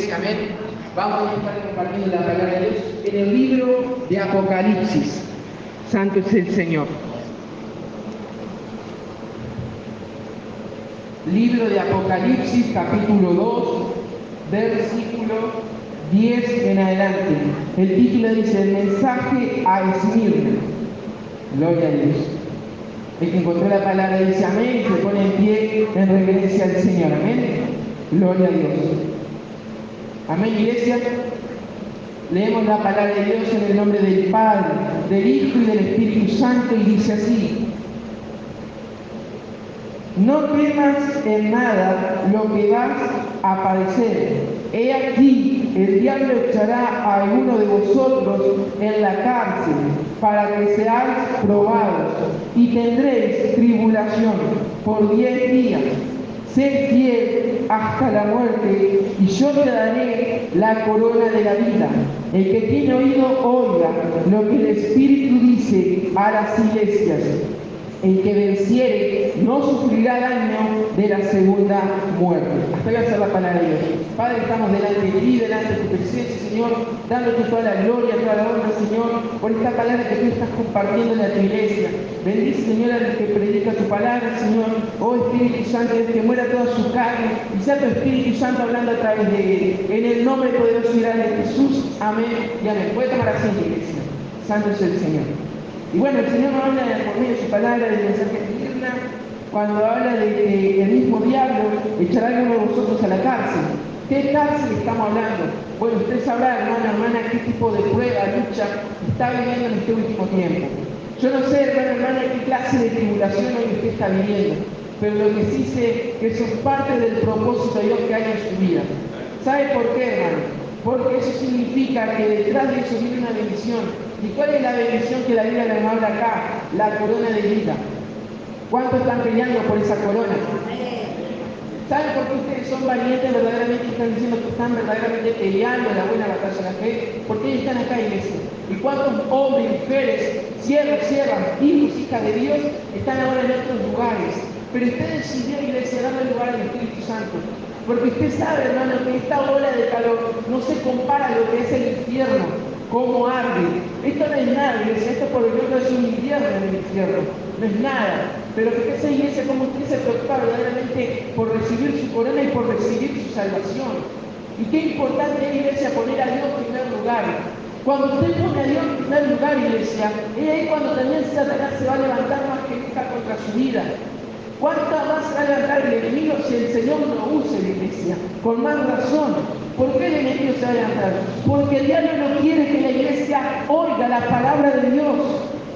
iglesia, amén. Vamos a estar compartiendo la palabra de Dios en el libro de Apocalipsis. Santo es el Señor. Libro de Apocalipsis, capítulo 2, versículo 10 en adelante. El título dice: el mensaje a Esmirna. Gloria a Dios. El que encontró la palabra dice amén y se pone en pie en reverencia al Señor. Amén. Gloria a Dios. Amén, iglesia. Leemos la palabra de Dios en el nombre del Padre, del Hijo y del Espíritu Santo, y dice así: no temas en nada lo que vas a padecer. He aquí, el diablo echará a alguno de vosotros en la cárcel para que seáis probados, y tendréis tribulación por 10 días. Sed fiel hasta la muerte, y yo te daré la corona de la vida. El que tiene oído, oiga lo que el Espíritu dice a las iglesias. El que venciere no sufrirá daño de la segunda muerte. Hasta ahí va a ser la palabra de Dios. Padre, estamos delante de ti, delante de tu presencia, Señor, dándote toda la gloria, toda la honra, Señor, por esta palabra que tú estás compartiendo en tu iglesia. Bendice, Señor, al que predica tu palabra, Señor. Oh Espíritu Santo, que muera toda su carne y sea tu Espíritu Santo hablando a través de él. En el nombre poderoso y grande de Jesús. Amén y amén. Puede tomar asiento, iglesia. Santo es el Señor. Y bueno, el Señor nos habla por medio de su palabra del mensaje de Esmirna, cuando habla de que el mismo diablo echará a alguno de vosotros a la cárcel. ¿Qué cárcel estamos hablando? Bueno, usted sabrá, hermana, qué tipo de prueba, lucha está viviendo en este último tiempo. Yo no sé, hermana, qué clase de tribulación hoy usted está viviendo, pero lo que sí sé que eso es parte del propósito de Dios que hay en su vida. ¿Sabe por qué, hermano? Porque eso significa que detrás de eso viene una bendición. ¿Y cuál es la bendición que la Biblia nos habla acá? La corona de vida. ¿Cuántos están peleando por esa corona? ¿Saben por qué ustedes son valientes verdaderamente? Están diciendo que están verdaderamente peleando la buena batalla de la fe. Porque ellos están acá, iglesia. ¿Y cuántos hombres, mujeres, siervos, hijos, hijas de Dios están ahora en otros lugares? Pero usted decidió, iglesia, darle lugar al Espíritu Santo. Porque usted sabe, hermano, que esta ola de calor no se compara a lo que es el infierno, cómo arde. Esto no es nada, iglesia, esto por ejemplo es un invierno en el infierno, no es nada. Pero que esa iglesia, como usted se preocupa verdaderamente por recibir su corona y por recibir su salvación. Y qué importante es, iglesia, poner a Dios en primer lugar. Cuando usted pone a Dios en primer lugar, iglesia, es ahí cuando también Satanás se va a levantar más que nunca contra su vida. ¿Cuánta más va a levantar el enemigo si el Señor no usa la iglesia? Con más razón. ¿Por qué el enemigo se va a levantar? Porque el diablo no quiere que la iglesia oiga la palabra de Dios.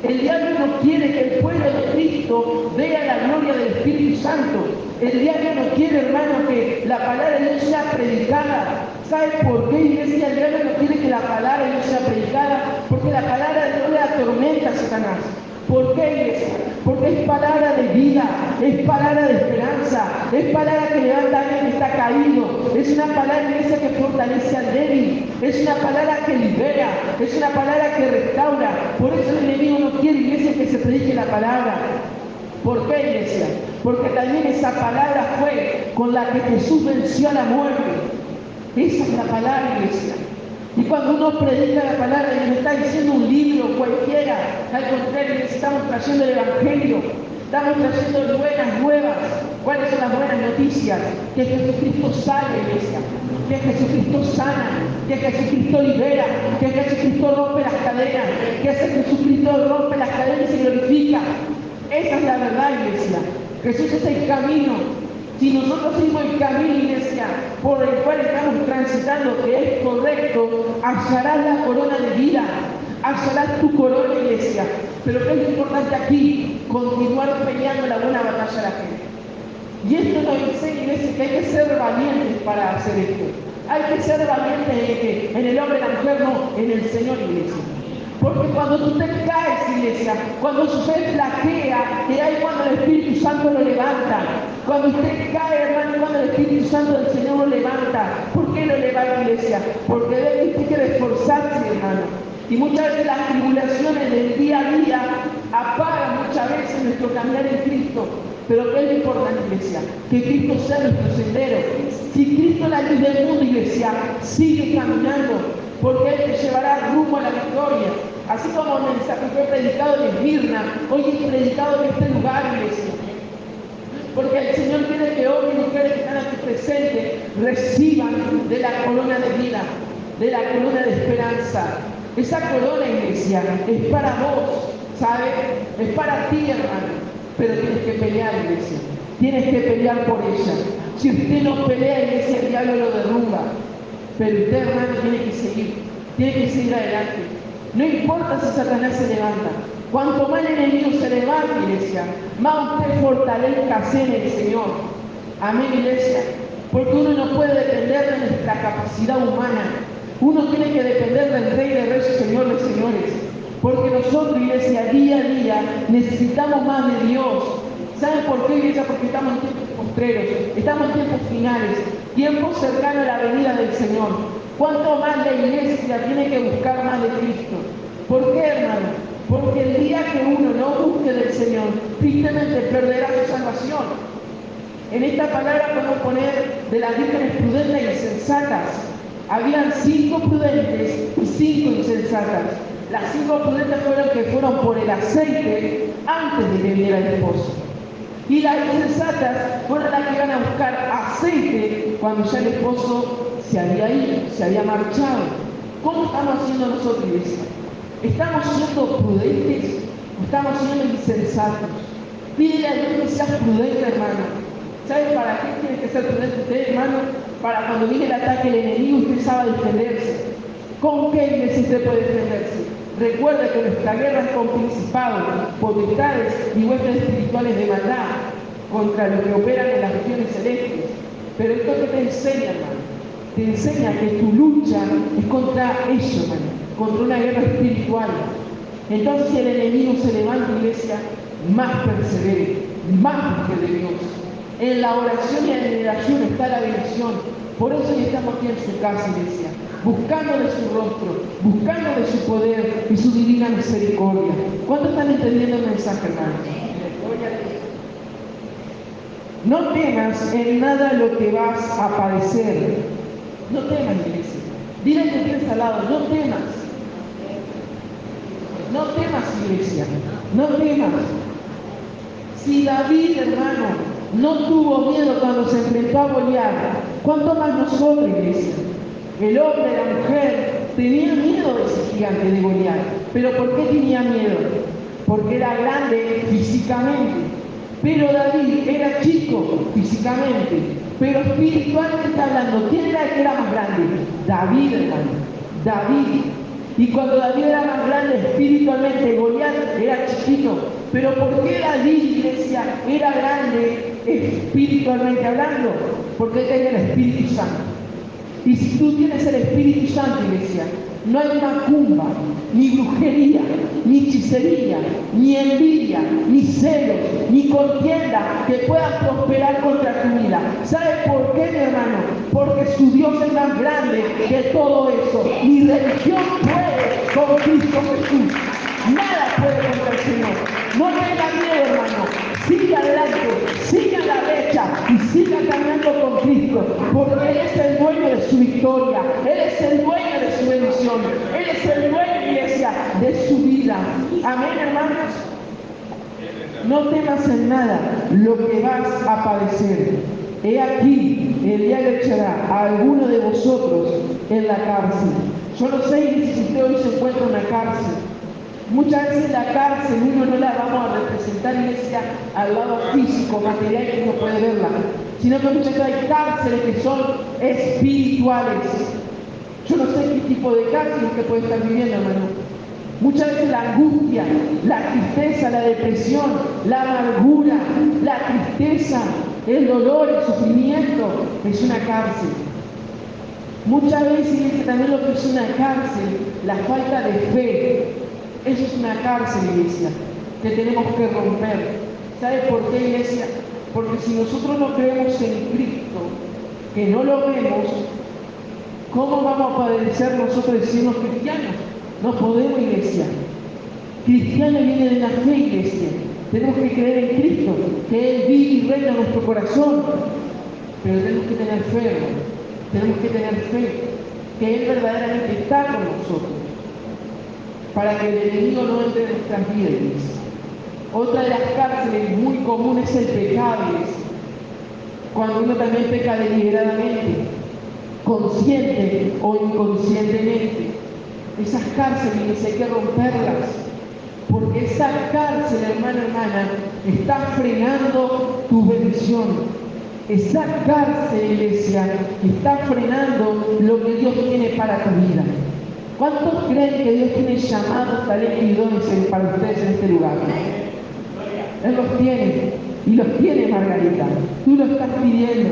El diablo no quiere que el pueblo de Cristo vea la gloria del Espíritu Santo. El diablo no quiere, hermano, que la palabra de Dios sea predicada. ¿Sabe por qué, iglesia? El diablo no quiere que la palabra de Dios sea predicada, porque la palabra de Dios le atormenta a Satanás. ¿Por qué, iglesia? Porque es palabra de vida, es palabra de esperanza, es palabra que levanta a alguien que está caído, es una palabra, iglesia, que fortalece al débil, es una palabra que libera, es una palabra que restaura. Por eso el enemigo no quiere, iglesia, que se predique la palabra. ¿Por qué, iglesia? Porque también esa palabra fue con la que Jesús venció a la muerte. Esa es la palabra, iglesia. Y cuando uno predica la palabra y nos está diciendo un libro cualquiera, al contrario, estamos trayendo el Evangelio, estamos trayendo buenas nuevas. ¿Cuáles son las buenas noticias? Que Jesucristo salva, iglesia, que Jesucristo sana, que Jesucristo libera, que Jesucristo rompe las cadenas, que Jesucristo rompe las cadenas y se glorifica. Esa es la verdad, iglesia. Jesús es el camino. Si nosotros seguimos el camino, iglesia, por el cual estamos transitando, que es correcto, hallarás la corona de vida, hallarás tu corona, iglesia. Pero ¿qué es lo importante aquí? Continuar peleando la buena batalla de la fe. Y esto nos enseña, iglesia, que hay que ser valientes para hacer esto. Hay que ser valientes en el hombre y la mujer, no, en el Señor, iglesia. Porque cuando tú te caes, iglesia, cuando su fe flaquea, es ahí cuando el Espíritu Santo lo levanta. Cuando usted cae, hermano, cuando el Espíritu Santo del Señor lo levanta. ¿Por qué lo levanta, iglesia? Porque usted quiere esforzarse, hermano. Y muchas veces las tribulaciones del día a día apagan muchas veces nuestro caminar en Cristo. Pero ¿qué es lo importante, iglesia? Que Cristo sea nuestro sendero. Si Cristo es la luz del mundo, iglesia, iglesia, sigue caminando, porque Él te llevará rumbo a la victoria. Así como el mensaje fue predicado en Esmirna, hoy es predicado en este lugar, iglesia. Porque el Señor quiere que hombres y mujeres que están aquí presentes reciban de la corona de vida, de la corona de esperanza. Esa corona, iglesia, es para vos, ¿sabes? Es para ti, hermano. Pero tienes que pelear, iglesia. Tienes que pelear por ella. Si usted no pelea, iglesia, el diablo lo derrumba. Pero usted, hermano, tiene que seguir adelante. No importa si Satanás se levanta. Cuanto más el enemigo se levanta, iglesia, más usted fortalezca en el Señor. Amén, iglesia. Porque uno no puede depender de nuestra capacidad humana. Uno tiene que depender del Rey de Reyes, Señor de Señores. Porque nosotros, iglesia, día a día necesitamos más de Dios. ¿Saben por qué, iglesia? Porque estamos en tiempos postreros, estamos en tiempos finales, tiempos cercanos a la venida del Señor. ¿Cuánto más la iglesia tiene que buscar más de Cristo? ¿Por qué, hermano? Porque el día que uno no busque del Señor, tristemente perderá su salvación. En esta palabra podemos poner de las vírgenes prudentes y insensatas. Habían 5 prudentes y 5 insensatas. Las 5 prudentes fueron que fueron por el aceite antes de que viniera el esposo. Y las insensatas fueron las que iban a buscar aceite cuando ya el esposo se había ido, se había marchado. ¿Cómo estamos haciendo nosotros, iglesia? ¿Estamos siendo prudentes o estamos siendo insensatos? Pídele a Dios que seas prudente, hermano. ¿Sabe para qué tiene que ser prudente usted, hermano? Para cuando viene el ataque del enemigo, usted sabe defenderse. ¿Con qué iglesia usted puede defenderse? Recuerde que nuestra guerra es con principados, potestades y huestes espirituales de maldad contra los que operan en las regiones celestes. Pero esto que te enseña, hermano, te enseña que tu lucha es contra ellos, hermano, contra una guerra espiritual. Entonces, si el enemigo se levanta, iglesia, más persevere, más busque de Dios. En la oración y en la ayuno está la bendición. Por eso hoy estamos aquí en su casa, iglesia, buscando de su rostro, buscando de su poder y su divina misericordia. ¿Cuántos están entendiendo el mensaje, hermano? No temas en nada lo que vas a padecer. No temas, iglesia. Dile que tienes al lado, no temas. No temas, iglesia. No temas. Si David, hermano, no tuvo miedo cuando se enfrentó a Goliat, ¿cuánto más nosotros, iglesia? El hombre, la mujer, tenía miedo de ese gigante de Goliat. ¿Pero por qué tenía miedo? Porque era grande físicamente. Pero David era chico físicamente, pero espiritualmente hablando, ¿quién era el que era más grande? David, hermano. David. Y cuando David era más grande espiritualmente, Goliat era chiquito. Pero ¿por qué David, iglesia, era grande espiritualmente hablando? Porque él tenía el Espíritu Santo. Y si tú tienes el Espíritu Santo, iglesia, no hay macumba, ni brujería, ni hechicería, ni envidia, ni celos, ni contienda que puedan prosperar contra tu vida. ¿Sabes por qué, mi hermano? Porque su Dios es más grande que todo eso. Ni religión puede con Cristo Jesús. Nada puede contra el Señor. No tenga miedo, hermano. Siga adelante, siga a la brecha y siga caminando con Cristo, porque Él es el dueño de su victoria, Él es el dueño de su bendición, Él es el dueño, iglesia, de su vida. Amén, hermanos. No temas en nada lo que vas a padecer. He aquí, el día le echará a alguno de vosotros en la cárcel. Yo no sé si usted hoy se encuentra en la cárcel. Muchas veces la cárcel uno no la vamos a representar, iglesia, al lado físico, material, que uno puede verla, sino que muchas veces hay cárceles que son espirituales. Yo no sé qué tipo de cárceles que puede estar viviendo, hermano. Muchas veces la angustia, la tristeza, la depresión, la amargura, la tristeza, el dolor, el sufrimiento, es una cárcel. Muchas veces, iglesia, también lo que es una cárcel, la falta de fe. Eso es una cárcel, iglesia, que tenemos que romper. ¿Sabe por qué, iglesia? Porque si nosotros no creemos en Cristo, que no lo vemos, ¿cómo vamos a padecer nosotros decirnos cristianos? No podemos, iglesia. Cristiano viene de la fe, iglesia. Tenemos que creer en Cristo, que Él vive y reina en nuestro corazón. Pero tenemos que tener fe, hermano. Tenemos que tener fe, que Él verdaderamente está con nosotros, para que el enemigo no entre en nuestras vidas. Otra de las cárceles muy comunes es el pecado, cuando uno también peca deliberadamente, consciente o inconscientemente. Esas cárceles hay que romperlas, porque esa cárcel, hermano, hermana, está frenando tu bendición. Esa cárcel, iglesia, está frenando lo que Dios tiene para tu vida. ¿Cuántos creen que Dios tiene llamados, talentos y dones para ustedes en este lugar? Él los tiene, y los tiene, Margarita. Tú lo estás pidiendo,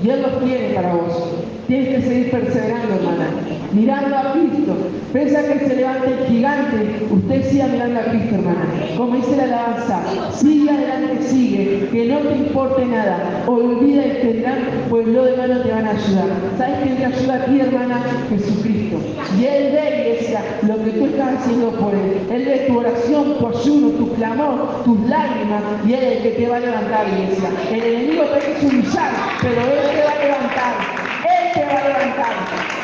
y Él los tiene para vos. Tienes que seguir perseverando, hermana, mirando a Cristo. Piensa que se levanta el gigante, usted siga mirando a Cristo, hermana. Como dice la alabanza, sigue adelante, sigue, que no te importe nada. Olvida y tendrán, pues lo demás no te van a ayudar. ¿Sabes quién te ayuda a ti, hermana? Jesucristo. Y Él ve, iglesia, lo que tú estás haciendo por Él. Él ve tu oración, tu ayuno, tu clamor, tus lágrimas, y Él es el que te va a levantar, iglesia. El enemigo te hay que humillar, pero Él te va a levantar. Él te va a levantar.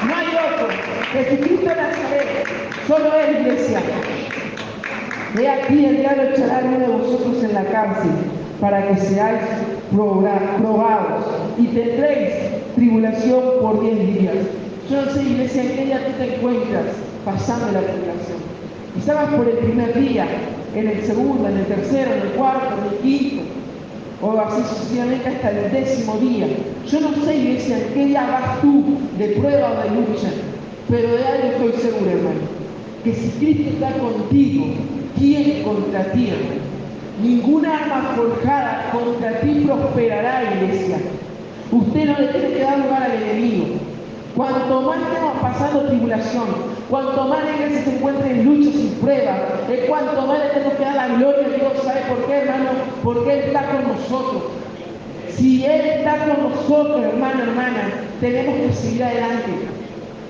No hay otro. Jesucristo de Nazaret. Solo Él, iglesia. He aquí el diablo echará a uno de vosotros en la cárcel, para que seáis probados, y tendréis tribulación por 10 días. Yo no sé, iglesia, en qué día tú te encuentras pasando la tribulación. Quizás vas por el primer día, en el segundo, en el tercero, en el cuarto, en el quinto, o así sucesivamente hasta el 10º día. Yo no sé, iglesia, en qué día vas tú de prueba o de lucha, pero de algo estoy seguro, hermano, que si Cristo está contigo, ¿quién contra ti, hermano? Ninguna arma forjada contra ti prosperará, iglesia. Usted no le tiene que dar lugar al enemigo. Cuanto más estemos pasando tribulación, cuanto más la iglesia se encuentre en luchas y pruebas, es cuanto más le tenemos que dar la gloria a Dios. ¿Sabe por qué, hermano? Porque Él está con nosotros. Si Él está con nosotros, hermano, hermana, tenemos que seguir adelante.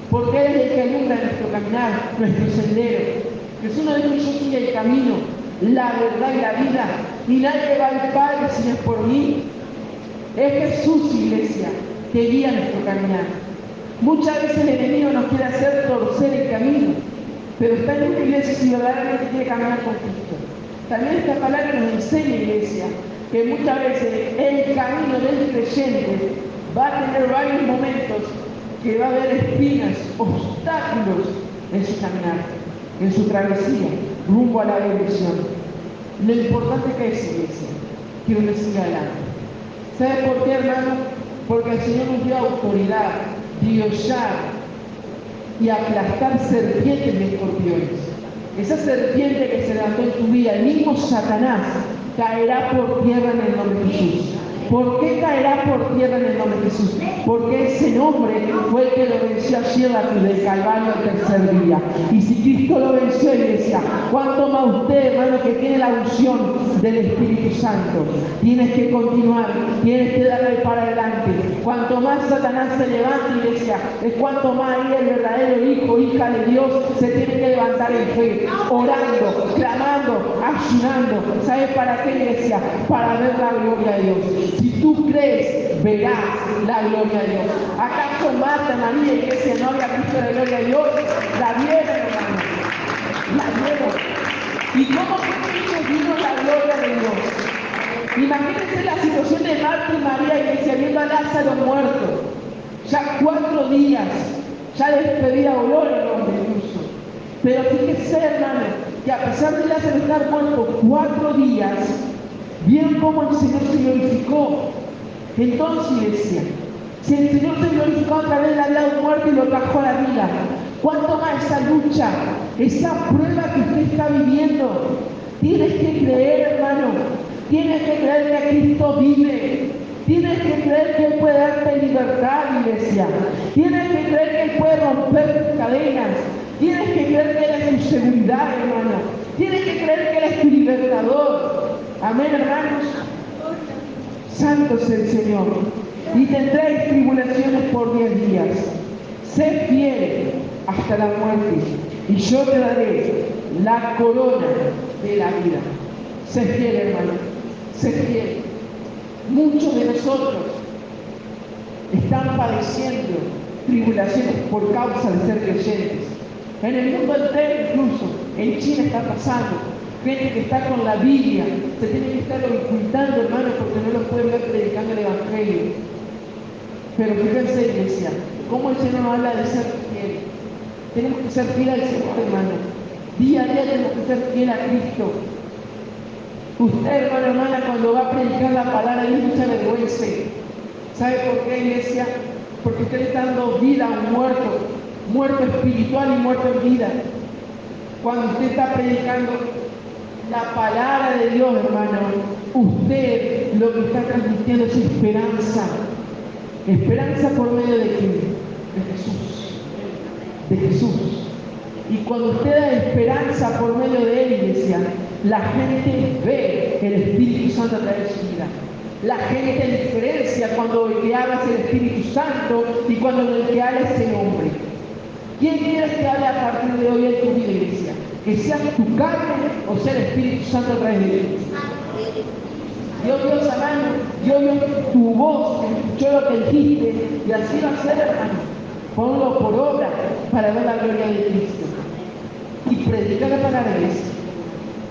Porque Él es el que alumbra nuestro caminar, nuestro sendero. Jesús nos dijo: yo soy el camino, la verdad y la vida, y nadie va al Padre si no es por mí. Es Jesús, iglesia, que guía nuestro caminar. Muchas veces el enemigo nos quiere hacer torcer el camino, pero está en una iglesia si verdaderamente quiere caminar con Cristo. También esta palabra nos enseña, iglesia, que muchas veces el camino del creyente va a tener varios momentos que va a haber espinas, obstáculos en su caminar, en su travesía, rumbo a la bendición. Lo importante que es, iglesia, que uno siga adelante. ¿Sabe por qué, hermano? Porque el Señor nos dio autoridad de hollar y aplastar serpientes y escorpiones. Esa serpiente que se levantó en tu vida, el mismo Satanás, caerá por tierra en el nombre de Jesús. ¿Por qué caerá por tierra en el nombre de Jesús? Porque ese nombre fue el que lo venció allí en la cruz del Calvario al tercer día. Y si Cristo lo venció, iglesia, ¿cuánto más usted, hermano, que tiene la unción del Espíritu Santo? Tienes que continuar, tienes que darle para adelante. Cuanto más Satanás se levanta, iglesia, es cuanto más ahí el verdadero hijo, hija de Dios, se tiene que levantar en fe, orando, clamando, ayunando. ¿Sabes para qué, iglesia? Para ver la gloria de Dios. Si tú crees, verás la gloria de Dios. ¿Acaso Marta, María, iglesia, no había visto la gloria de Dios? La vieron, hermano. La vieron. ¿Y cómo vino la gloria de Dios? Imagínense la situación de Marta y María, iglesia, viendo a Lázaro muerto. Ya 4 días. Ya despedía olor el hombre incluso. Pero fíjense, hermano, que a pesar de Lázaro estar muerto 4 días, vieron cómo el Señor se glorificó. Entonces, iglesia, si el Señor se glorificó a través de la vida de un muerto y lo trajo a la vida, ¿cuánto más esa lucha, esa prueba que usted está viviendo? Tienes que creer, hermano. Tienes que creer que Cristo vive. Tienes que creer que Él puede darte libertad, iglesia. Tienes que creer que Él puede romper tus cadenas. Tienes que creer que Él es tu seguridad, hermano. Tienes que creer que Él es tu libertador. Amén, hermanos. Santo es el Señor. Y tendréis tribulaciones por 10 días. Sé fiel hasta la muerte, y yo te daré la corona de la vida. Sé fiel, hermano. Sé fiel. Muchos de nosotros están padeciendo tribulaciones por causa de ser creyentes. En el mundo entero, incluso en China está pasando. Gente que está con la Biblia, se tiene que estar ocultando, hermano, porque no lo puede ver predicando el Evangelio. Pero fíjense, iglesia, cómo el Señor nos habla de ser fiel. Tenemos que ser fiel al Señor, hermano. Día a día tenemos que ser fiel a Cristo. Usted, hermana, cuando va a predicar la palabra, hay mucha vergüenza. ¿Sabe por qué, iglesia? Porque usted está dando vida a un muerto, muerto espiritual y muerto en vida. Cuando usted está predicando la palabra de Dios, hermano, usted lo que está transmitiendo es esperanza. ¿Esperanza por medio de quién? De Jesús. De Jesús. Y cuando usted da esperanza por medio de él, iglesia, la gente ve el Espíritu Santo a través de su vida. La gente diferencia cuando el que habla es el Espíritu Santo y cuando el que habla es el hombre. ¿Quién quieres que hable a partir de hoy en tu vida, iglesia? ¿Que sea tu carne o sea el Espíritu Santo a través de ti? Dios amado, Dios oyó tu voz, escuchó lo que dijiste y así va a ser, hermano. Ponlo por obra para ver la gloria de Cristo. Y predica la palabra de Cristo.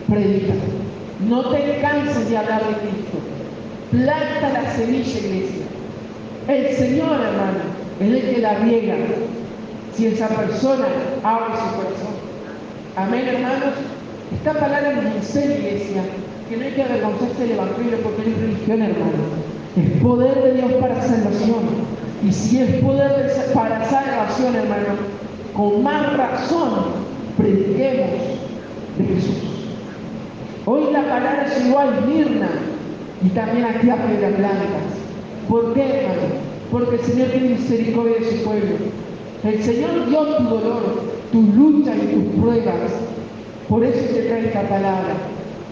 Predica. No te canses de hablar de Cristo. Planta la semilla, iglesia. El Señor, hermano, es el que la riega. Si esa persona abre su corazón. Amén, hermanos. Esta palabra nos enseña, iglesia, que no hay que avergonzarse del Evangelio porque no es religión, hermano. Es poder de Dios para salvación. Y si es poder para salvación, hermano, con más razón prediquemos de Jesús. Hoy la palabra llegó a Esmirna y también aquí a Piedras Blancas. ¿Por qué, hermano? Porque el Señor tiene misericordia de su pueblo. El Señor dio tu dolor, tu lucha y tus pruebas. Por eso te trae esta palabra.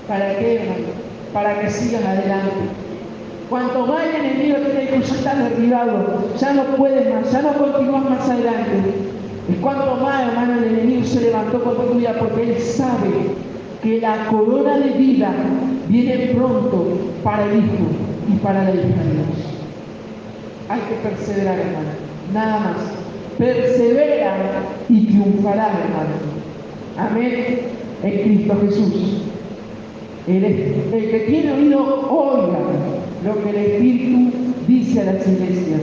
¿Para qué, hermano? Para que sigas adelante. Cuanto más el enemigo te dice, ya estás derribado, ya no puedes más, ya no continúas más adelante. Es cuanto más, hermano, el enemigo se levantó contra tu vida, porque él sabe que la corona de vida viene pronto para el Hijo y para la hija de Dios. Hay que perseverar, hermano, nada más. Persevera y triunfará, hermano. Amén. En Cristo Jesús. El que tiene oído, oiga lo que el Espíritu dice a las iglesias.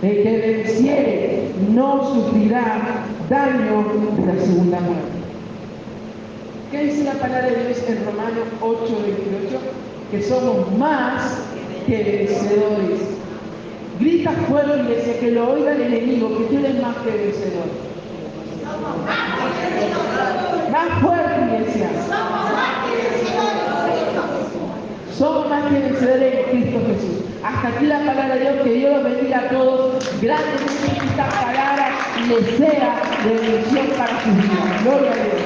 El que venciere no sufrirá daño de la segunda muerte. ¿Qué dice la palabra de Dios en Romanos 8:28? Que somos más que vencedores. Grita fuerte, iglesia, que lo oiga el enemigo, que tú eres más que vencedor. Más fuerte, iglesia. Somos más que vencedores en Cristo Jesús. Hasta aquí la palabra de Dios. Que Dios los bendiga a todos. Grandemente esta palabra les sea de bendición para sus vidas. Gloria a Dios.